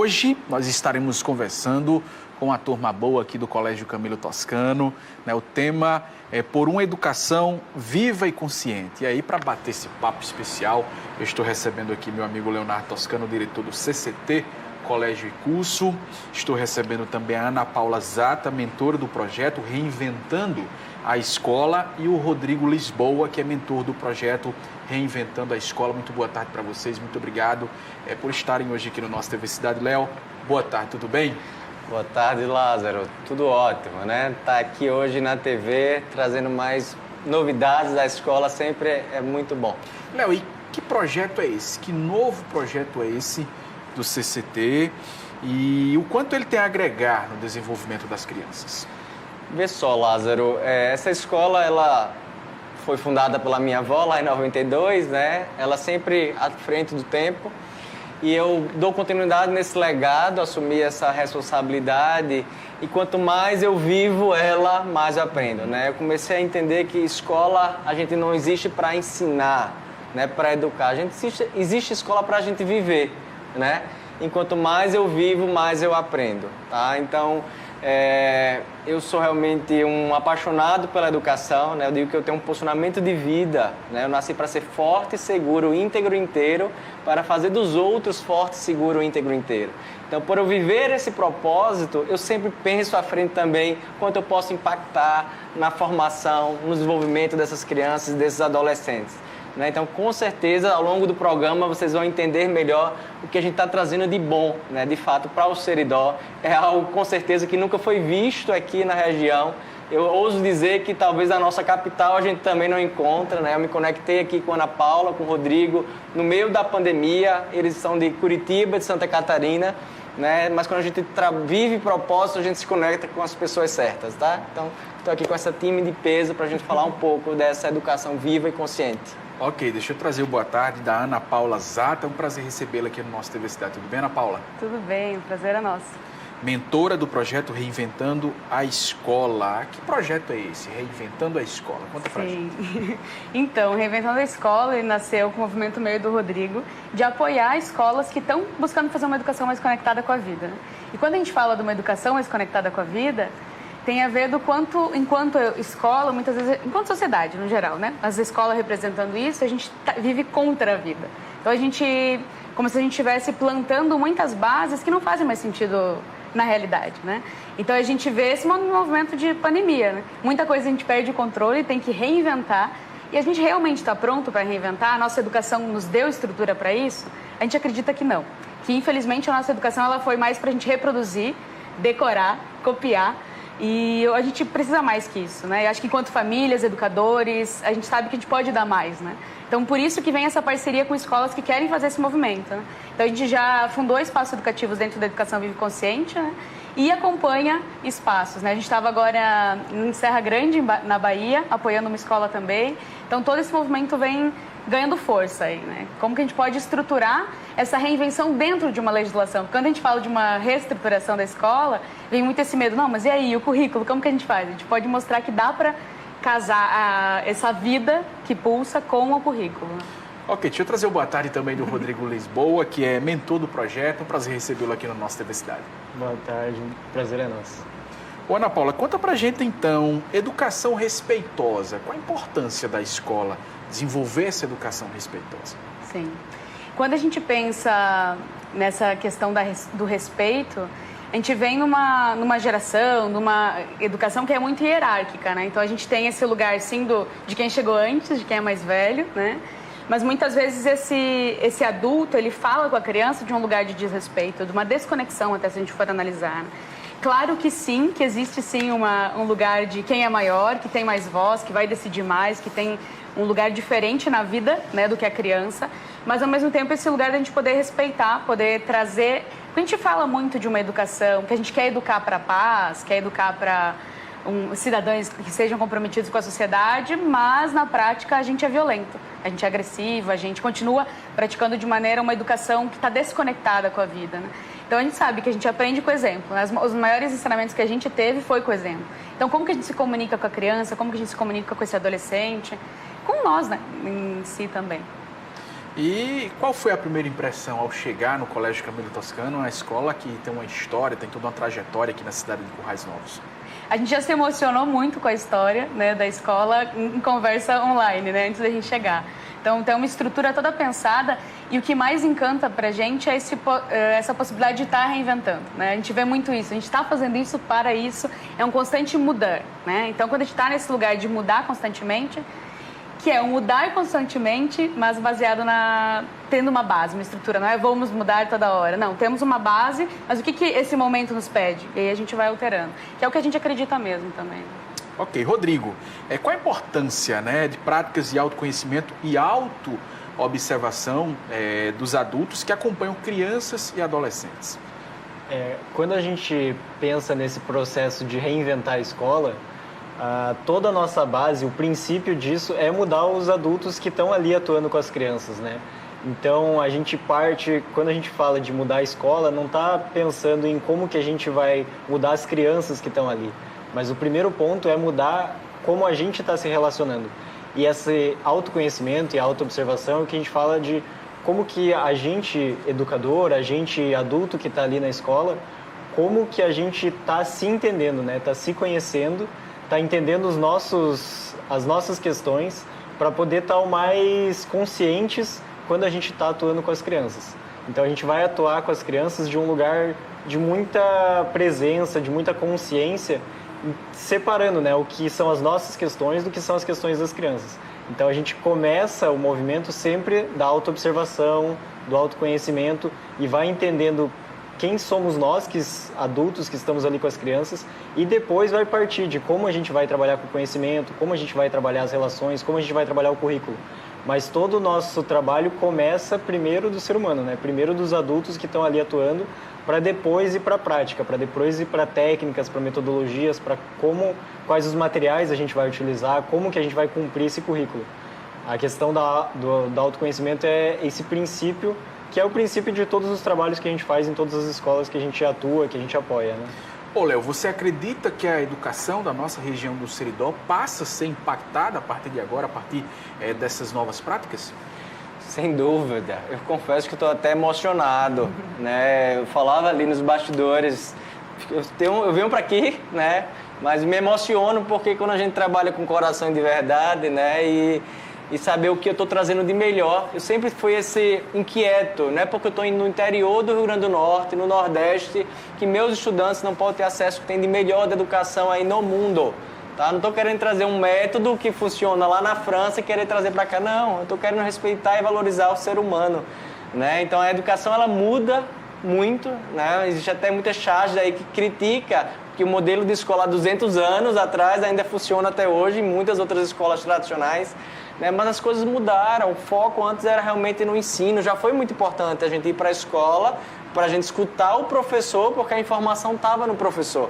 hoje nós estaremos conversando com a turma boa aqui do Colégio Camilo Toscano, né? O tema é Por uma Educação Viva e Consciente. E aí, para bater esse papo especial, eu estou recebendo aqui meu amigo Leonardo Toscano, diretor do CCT, Colégio e Curso. Estou recebendo também a Ana Paula Zata, mentora do projeto Reinventando a Escola, e o Rodrigo Lisboa, que é mentor do projeto Reinventando a Escola. Muito boa tarde para vocês, muito obrigado por estarem hoje aqui no nosso TV Cidade. Léo, boa tarde, tudo bem? Boa tarde, Lázaro. Tudo ótimo, né? Tá aqui hoje na TV, trazendo mais novidades da escola, sempre é muito bom. Léo, e que projeto é esse? Que novo projeto é esse do CCT e o quanto ele tem a agregar no desenvolvimento das crianças? Vê só, Lázaro, essa escola, ela foi fundada pela minha avó lá em 92, né? Ela sempre à frente do tempo. E eu dou continuidade nesse legado, assumi essa responsabilidade, e quanto mais eu vivo ela, mais eu aprendo, né? Eu comecei a entender que escola, a gente não existe para ensinar, né? Para educar, existe escola para a gente viver, né? Enquanto mais eu vivo, mais eu aprendo, tá? Então, eu sou realmente um apaixonado pela educação, né? Eu digo que eu tenho um posicionamento de vida, né? Eu nasci para ser forte, seguro, íntegro inteiro, para fazer dos outros forte, seguro, íntegro inteiro. Então, por eu viver esse propósito, eu sempre penso à frente também quanto eu posso impactar na formação, no desenvolvimento dessas crianças e desses adolescentes. Então, com certeza, ao longo do programa, vocês vão entender melhor o que a gente está trazendo de bom, né? De fato, para o Seridó. É algo, com certeza, que nunca foi visto aqui na região. Eu ouso dizer que talvez a nossa capital a gente também não encontra, né? Eu me conectei aqui com a Ana Paula, com o Rodrigo, no meio da pandemia. Eles são de Curitiba, de Santa Catarina, né? Mas quando a gente vive propósito, a gente se conecta com as pessoas certas, tá? Então, estou aqui com essa time de peso para a gente falar um pouco dessa educação viva e consciente. Ok, deixa eu trazer o boa tarde da Ana Paula Zata. É um prazer recebê-la aqui no nosso TV Cidade. Tudo bem, Ana Paula? Tudo bem, o prazer é nosso. Mentora do projeto Reinventando a Escola. Que projeto é esse, Reinventando a Escola? Conta pra gente. Então, Reinventando a Escola, ele nasceu com o movimento meio do Rodrigo de apoiar escolas que estão buscando fazer uma educação mais conectada com a vida, né? E quando a gente fala de uma educação mais conectada com a vida, tem a ver do quanto, enquanto escola, muitas vezes, enquanto sociedade, no geral, né? As escolas representando isso, a gente vive contra a vida. Então, a gente, como se a gente estivesse plantando muitas bases que não fazem mais sentido na realidade, né? Então, a gente vê esse movimento de pandemia, né? Muita coisa a gente perde o controle, tem que reinventar. E a gente realmente está pronto para reinventar? A nossa educação nos deu estrutura para isso? A gente acredita que não. Que, infelizmente, a nossa educação ela foi mais para a gente reproduzir, decorar, copiar. E a gente precisa mais que isso, né? Eu acho que enquanto famílias, educadores, a gente sabe que a gente pode dar mais, né? Então, por isso que vem essa parceria com escolas que querem fazer esse movimento, né? Então, a gente já fundou espaços educativos dentro da Educação Viva e Consciente, né? E acompanha espaços, né? A gente estava agora em Serra Grande, na Bahia, apoiando uma escola também. Então, todo esse movimento vem ganhando força aí, né? Como que a gente pode estruturar essa reinvenção dentro de uma legislação? Quando a gente fala de uma reestruturação da escola, vem muito esse medo. Não, mas e aí, o currículo, como que a gente faz? A gente pode mostrar que dá para casar essa vida que pulsa com o currículo. Ok, deixa eu trazer o boa tarde também do Rodrigo Lisboa, que é mentor do projeto. Um prazer recebê-lo aqui no nosso TV Cidade. Boa tarde, o prazer é nosso. Ô, Ana Paula, conta pra gente então, educação respeitosa. Qual a importância da escola desenvolver essa educação respeitosa? Sim. Quando a gente pensa nessa questão do respeito, a gente vem numa geração, numa educação que é muito hierárquica, né? Então a gente tem esse lugar, sim, de quem chegou antes, de quem é mais velho, né? Mas muitas vezes esse adulto, ele fala com a criança de um lugar de desrespeito, de uma desconexão, até se a gente for analisar, né? Claro que sim, que existe sim um lugar de quem é maior, que tem mais voz, que vai decidir mais, que tem um lugar diferente na vida, né, do que a criança, mas ao mesmo tempo esse lugar da gente poder respeitar, poder trazer. A gente fala muito de uma educação, que a gente quer educar para a paz, quer educar para cidadãos que sejam comprometidos com a sociedade, mas na prática a gente é violento, a gente é agressivo, a gente continua praticando de maneira uma educação que está desconectada com a vida, né? Então a gente sabe que a gente aprende com o exemplo, né? Os maiores ensinamentos que a gente teve foi com o exemplo. Então como que a gente se comunica com a criança, como que a gente se comunica com esse adolescente, com nós, né, em si também. E qual foi a primeira impressão ao chegar no Colégio Camilo Toscano, uma escola que tem uma história, tem toda uma trajetória aqui na cidade de Currais Novos? A gente já se emocionou muito com a história, né, da escola em conversa online, né, antes da gente chegar. Então, tem uma estrutura toda pensada e o que mais encanta pra gente é essa possibilidade de estar reinventando, né? A gente vê muito isso, a gente está fazendo isso para isso, é um constante mudar, né? Então, quando a gente está nesse lugar de mudar constantemente, que é um mudar constantemente, mas baseado tendo uma base, uma estrutura, não é vamos mudar toda hora. Não, temos uma base, mas o que esse momento nos pede? E aí a gente vai alterando, que é o que a gente acredita mesmo também. Ok, Rodrigo, qual a importância, né, de práticas de autoconhecimento e autoobservação dos adultos que acompanham crianças e adolescentes? Quando a gente pensa nesse processo de reinventar a escola, toda a nossa base, o princípio disso é mudar os adultos que estão ali atuando com as crianças, né? Então, a gente parte, quando a gente fala de mudar a escola, não está pensando em como que a gente vai mudar as crianças que estão ali. Mas o primeiro ponto é mudar como a gente está se relacionando. E esse autoconhecimento e autoobservação é o que a gente fala de como que a gente, educador, a gente adulto que está ali na escola, como que a gente está se entendendo, né? Está se conhecendo, está entendendo as nossas questões para poder estar o mais conscientes quando a gente está atuando com as crianças. Então, a gente vai atuar com as crianças de um lugar de muita presença, de muita consciência, separando, né, o que são as nossas questões do que são as questões das crianças. Então, a gente começa o movimento sempre da autoobservação, do autoconhecimento e vai entendendo quem somos nós, adultos que estamos ali com as crianças, e depois vai partir de como a gente vai trabalhar com o conhecimento, como a gente vai trabalhar as relações, como a gente vai trabalhar o currículo. Mas todo o nosso trabalho começa primeiro do ser humano, né? Primeiro dos adultos que estão ali atuando, para depois ir para a prática, para depois ir para técnicas, para metodologias, para quais os materiais a gente vai utilizar, como que a gente vai cumprir esse currículo. A questão do autoconhecimento é esse princípio, que é o princípio de todos os trabalhos que a gente faz em todas as escolas que a gente atua, que a gente apoia, né? Ô, Léo, você acredita que a educação da nossa região do Seridó passa a ser impactada a partir de agora, a partir dessas novas práticas? Sem dúvida. Eu confesso que estou até emocionado, né? Eu falava ali nos bastidores, eu venho para aqui, né? Mas me emociono porque quando a gente trabalha com coração de verdade, né? E saber o que eu estou trazendo de melhor. Eu sempre fui esse inquieto, não é porque eu estou indo no interior do Rio Grande do Norte, no Nordeste, que meus estudantes não podem ter acesso ao que tem de melhor da educação aí no mundo. Tá? Não estou querendo trazer um método que funciona lá na França e querer trazer para cá, não. Eu estou querendo respeitar e valorizar o ser humano. Né? Então a educação ela muda muito, né? Existe até muita charge aí que critica que o modelo de escola há 200 anos atrás ainda funciona até hoje em muitas outras escolas tradicionais. Né? Mas as coisas mudaram, o foco antes era realmente no ensino, já foi muito importante a gente ir para a escola, para a gente escutar o professor, porque a informação estava no professor.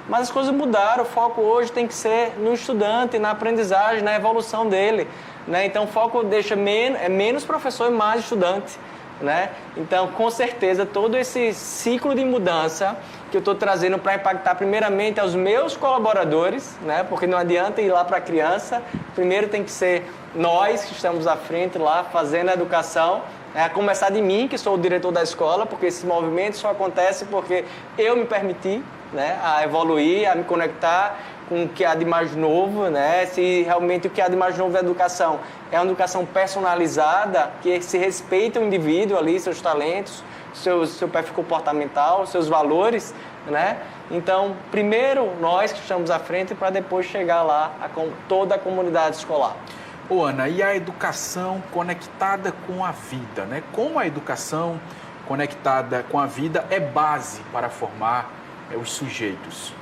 Mas as coisas mudaram, o foco hoje tem que ser no estudante, na aprendizagem, na evolução dele. Né? Então o foco deixa menos professor e mais estudante. Né? Então, com certeza, todo esse ciclo de mudança que eu estou trazendo para impactar primeiramente aos meus colaboradores, né? Porque não adianta ir lá para a criança, primeiro tem que ser nós que estamos à frente lá fazendo a educação, a começar de mim, que sou o diretor da escola, porque esse movimento só acontece porque eu me permiti, né, a evoluir, a me conectar com o que há de mais novo, né? Se realmente o que há de mais novo é a educação, é uma educação personalizada, que se respeita o indivíduo ali, seus talentos, seu perfil comportamental, seus valores, né? Então, primeiro nós que estamos à frente para depois chegar lá com toda a comunidade escolar. Ô, Ana, e a educação conectada com a vida, né? Como a educação conectada com a vida é base para formar os sujeitos?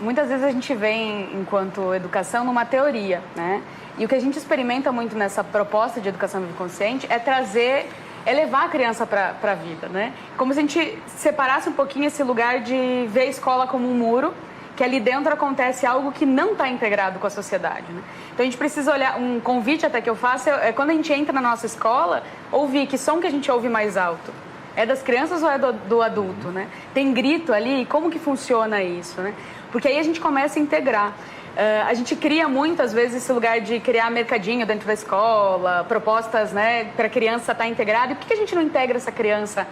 Muitas vezes a gente vem, enquanto educação, numa teoria, né? E o que a gente experimenta muito nessa proposta de educação consciente é levar a criança para a vida, né? Como se a gente separasse um pouquinho esse lugar de ver a escola como um muro, que ali dentro acontece algo que não está integrado com a sociedade, né? Então a gente precisa olhar, um convite até que eu faço é quando a gente entra na nossa escola, ouvir que som que a gente ouve mais alto. É das crianças ou é do adulto, né? Tem grito ali, como que funciona isso, né? Porque aí a gente começa a integrar. A gente cria muitas vezes esse lugar de criar mercadinho dentro da escola, propostas, né, para a criança estar integrada. E por que a gente não integra essa criança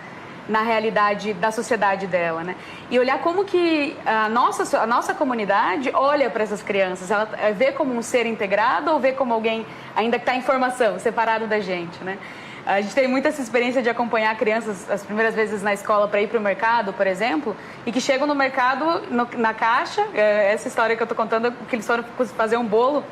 na realidade da sociedade dela, né? E olhar como que a nossa comunidade olha para essas crianças. Ela vê como um ser integrado ou vê como alguém ainda que está em formação, separado da gente, né? A gente tem muita essa experiência de acompanhar crianças as primeiras vezes na escola para ir para o mercado, por exemplo, e que chegam no mercado, na caixa, essa história que eu estou contando, que eles foram fazer um bolo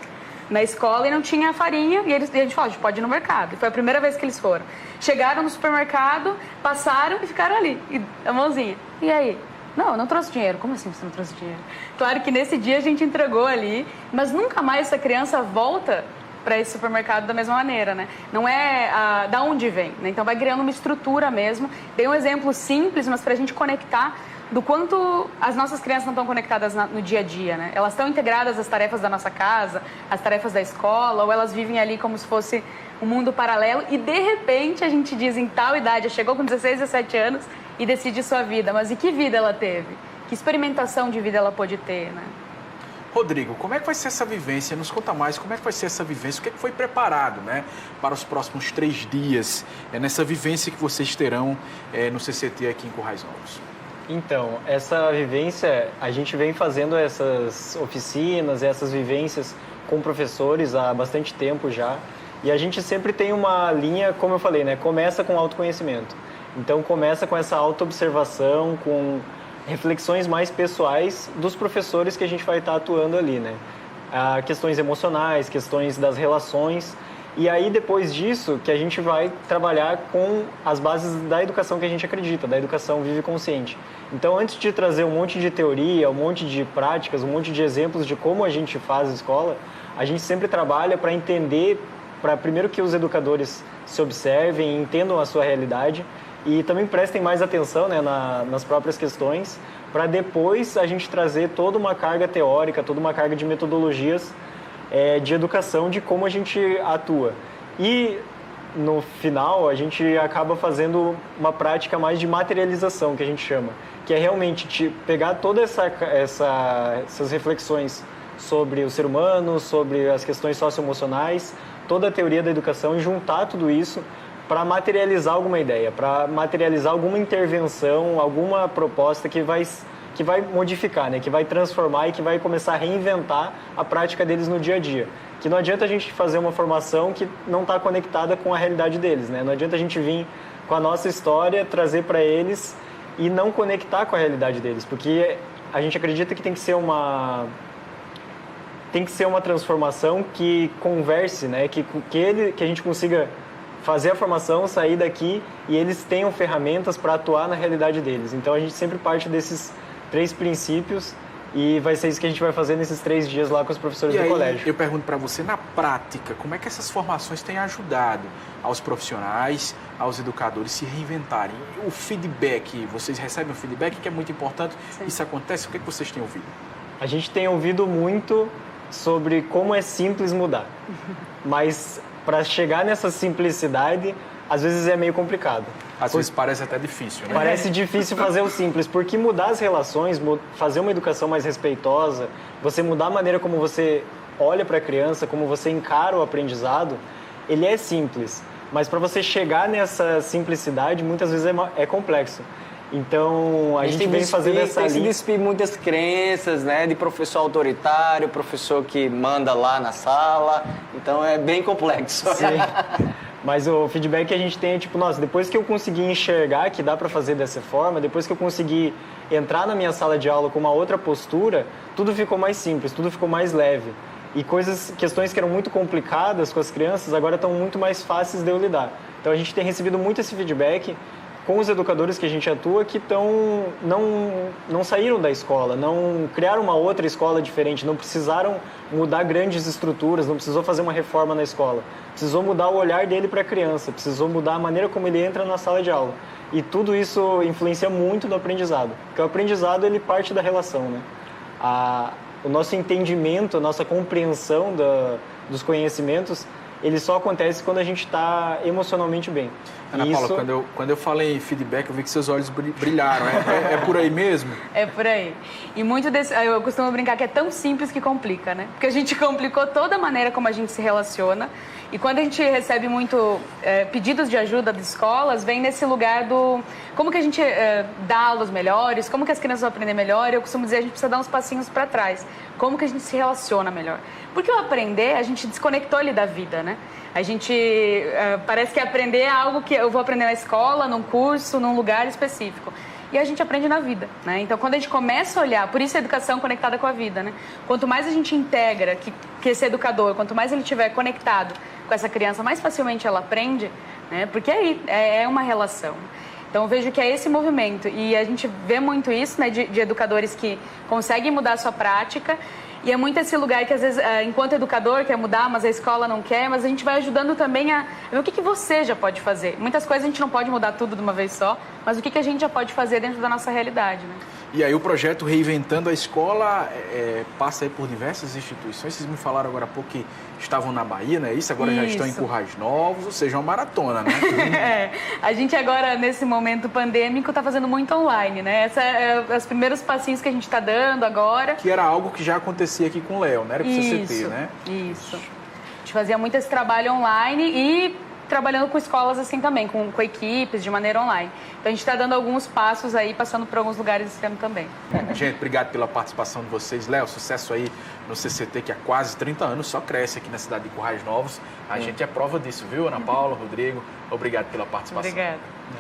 na escola e não tinha farinha, e a gente falou, a gente pode ir no mercado. E foi a primeira vez que eles foram. Chegaram no supermercado, passaram e ficaram ali, e a mãozinha. E aí? Não, eu não trouxe dinheiro. Como assim você não trouxe dinheiro? Claro que nesse dia a gente entregou ali, mas nunca mais essa criança volta para esse supermercado da mesma maneira, né? Não é da onde vem, né? Então vai criando uma estrutura mesmo. Dei um exemplo simples, mas para a gente conectar do quanto as nossas crianças não estão conectadas no dia a dia, né? Elas estão integradas às tarefas da nossa casa, às tarefas da escola, ou elas vivem ali como se fosse um mundo paralelo e de repente a gente diz em tal idade, chegou com 16, 17 anos e decide sua vida. Mas e que vida ela teve? Que experimentação de vida ela pôde ter, né? Rodrigo, como é que vai ser essa vivência? Nos conta mais, como é que vai ser essa vivência? O que é que foi preparado, né, para os próximos 3 dias, nessa vivência que vocês terão no CCT aqui em Currais Novos? Então, essa vivência, a gente vem fazendo essas oficinas, essas vivências com professores há bastante tempo já. E a gente sempre tem uma linha, como eu falei, né, começa com autoconhecimento. Então, começa com essa autoobservação, com reflexões mais pessoais dos professores que a gente vai estar atuando ali, né? Questões emocionais, questões das relações. E aí, depois disso, que a gente vai trabalhar com as bases da educação que a gente acredita, da educação vive consciente. Então, antes de trazer um monte de teoria, um monte de práticas, um monte de exemplos de como a gente faz a escola, a gente sempre trabalha para entender, para primeiro que os educadores se observem, entendam a sua realidade, e também prestem mais atenção, né, nas próprias questões, para depois a gente trazer toda uma carga teórica, toda uma carga de metodologias de educação, de como a gente atua. E no final a gente acaba fazendo uma prática mais de materialização, que a gente chama, que é realmente pegar todas essas reflexões sobre o ser humano, sobre as questões socioemocionais, toda a teoria da educação e juntar tudo isso para materializar alguma ideia, para materializar alguma intervenção, alguma proposta que vai modificar, né? Que vai transformar e que vai começar a reinventar a prática deles no dia a dia. Que não adianta a gente fazer uma formação que não está conectada com a realidade deles, né? Não adianta a gente vir com a nossa história, trazer para eles e não conectar com a realidade deles, porque a gente acredita que tem que ser uma transformação que converse, né? Que a gente consiga fazer a formação, sair daqui e eles tenham ferramentas para atuar na realidade deles. Então a gente sempre parte desses 3 princípios e vai ser isso que a gente vai fazer nesses 3 dias lá com os professores do colégio. Eu pergunto para você, na prática, como é que essas formações têm ajudado aos profissionais, aos educadores se reinventarem? O feedback, vocês recebem o feedback, que é muito importante. Sim. Isso acontece? O que é que vocês têm ouvido? A gente tem ouvido muito sobre como é simples mudar, mas para chegar nessa simplicidade, às vezes é meio complicado. Às vezes parece até difícil, né? Parece difícil fazer o simples, porque mudar as relações, fazer uma educação mais respeitosa, você mudar a maneira como você olha para a criança, como você encara o aprendizado, ele é simples. Mas para você chegar nessa simplicidade, muitas vezes é complexo. Então, a gente vem fazendo essa linha. Tem que despir muitas crenças, né? De professor autoritário, professor que manda lá na sala. Então, é bem complexo. Sim. Mas o feedback que a gente tem é tipo, nossa, depois que eu consegui enxergar que dá para fazer dessa forma, depois que eu consegui entrar na minha sala de aula com uma outra postura, tudo ficou mais simples, tudo ficou mais leve. E questões que eram muito complicadas com as crianças, agora estão muito mais fáceis de eu lidar. Então, a gente tem recebido muito esse feedback com os educadores que a gente atua que não saíram da escola, não criaram uma outra escola diferente, não precisaram mudar grandes estruturas, não precisou fazer uma reforma na escola. Precisou mudar o olhar dele para a criança, precisou mudar a maneira como ele entra na sala de aula. E tudo isso influencia muito no aprendizado, porque o aprendizado ele parte da relação, né? O nosso entendimento, a nossa compreensão dos conhecimentos, ele só acontece quando a gente está emocionalmente bem. Ana Paula, quando eu falei em feedback, eu vi que seus olhos brilharam. É por aí mesmo? É por aí. E muito desse, eu costumo brincar que é tão simples que complica, né? Porque a gente complicou toda a maneira como a gente se relaciona. E quando a gente recebe muito pedidos de ajuda das escolas, vem nesse lugar do como que a gente dá aulas melhores, como que as crianças vão aprender melhor. Eu costumo dizer, a gente precisa dar uns passinhos para trás. Como que a gente se relaciona melhor. Porque o aprender, a gente desconectou ele da vida, né? A gente parece que aprender é algo que eu vou aprender na escola, num curso, num lugar específico. E a gente aprende na vida, né? Então, quando a gente começa a olhar, por isso a educação conectada com a vida, né? Quanto mais a gente integra que esse educador, quanto mais ele estiver conectado com essa criança, mais facilmente ela aprende, né? Porque aí é uma relação. Então, eu vejo que é esse movimento. E a gente vê muito isso, né? De educadores que conseguem mudar a sua prática. E é muito esse lugar que, às vezes, enquanto educador quer mudar, mas a escola não quer, mas a gente vai ajudando também a ver o que você já pode fazer. Muitas coisas a gente não pode mudar tudo de uma vez só, mas o que a gente já pode fazer dentro da nossa realidade, né? E aí o projeto Reinventando a Escola passa aí por diversas instituições. Vocês me falaram agora há pouco que estavam na Bahia, né? Isso, agora já estão em Currais Novos, ou seja, uma maratona, né? A gente agora, nesse momento pandêmico, está fazendo muito online, né? Esses os primeiros passinhos que a gente está dando agora. Que era algo que já acontecia aqui com o Léo, não era para o CCT, né? Isso. A gente fazia muito esse trabalho online e trabalhando com escolas assim também, com equipes, de maneira online. Então a gente está dando alguns passos aí, passando por alguns lugares esse ano também. Gente, obrigado pela participação de vocês. Léo, sucesso aí no CCT, que há quase 30 anos só cresce aqui na cidade de Currais Novos. A gente é prova disso, viu, Ana Paula, Rodrigo? Obrigado pela participação. Obrigada.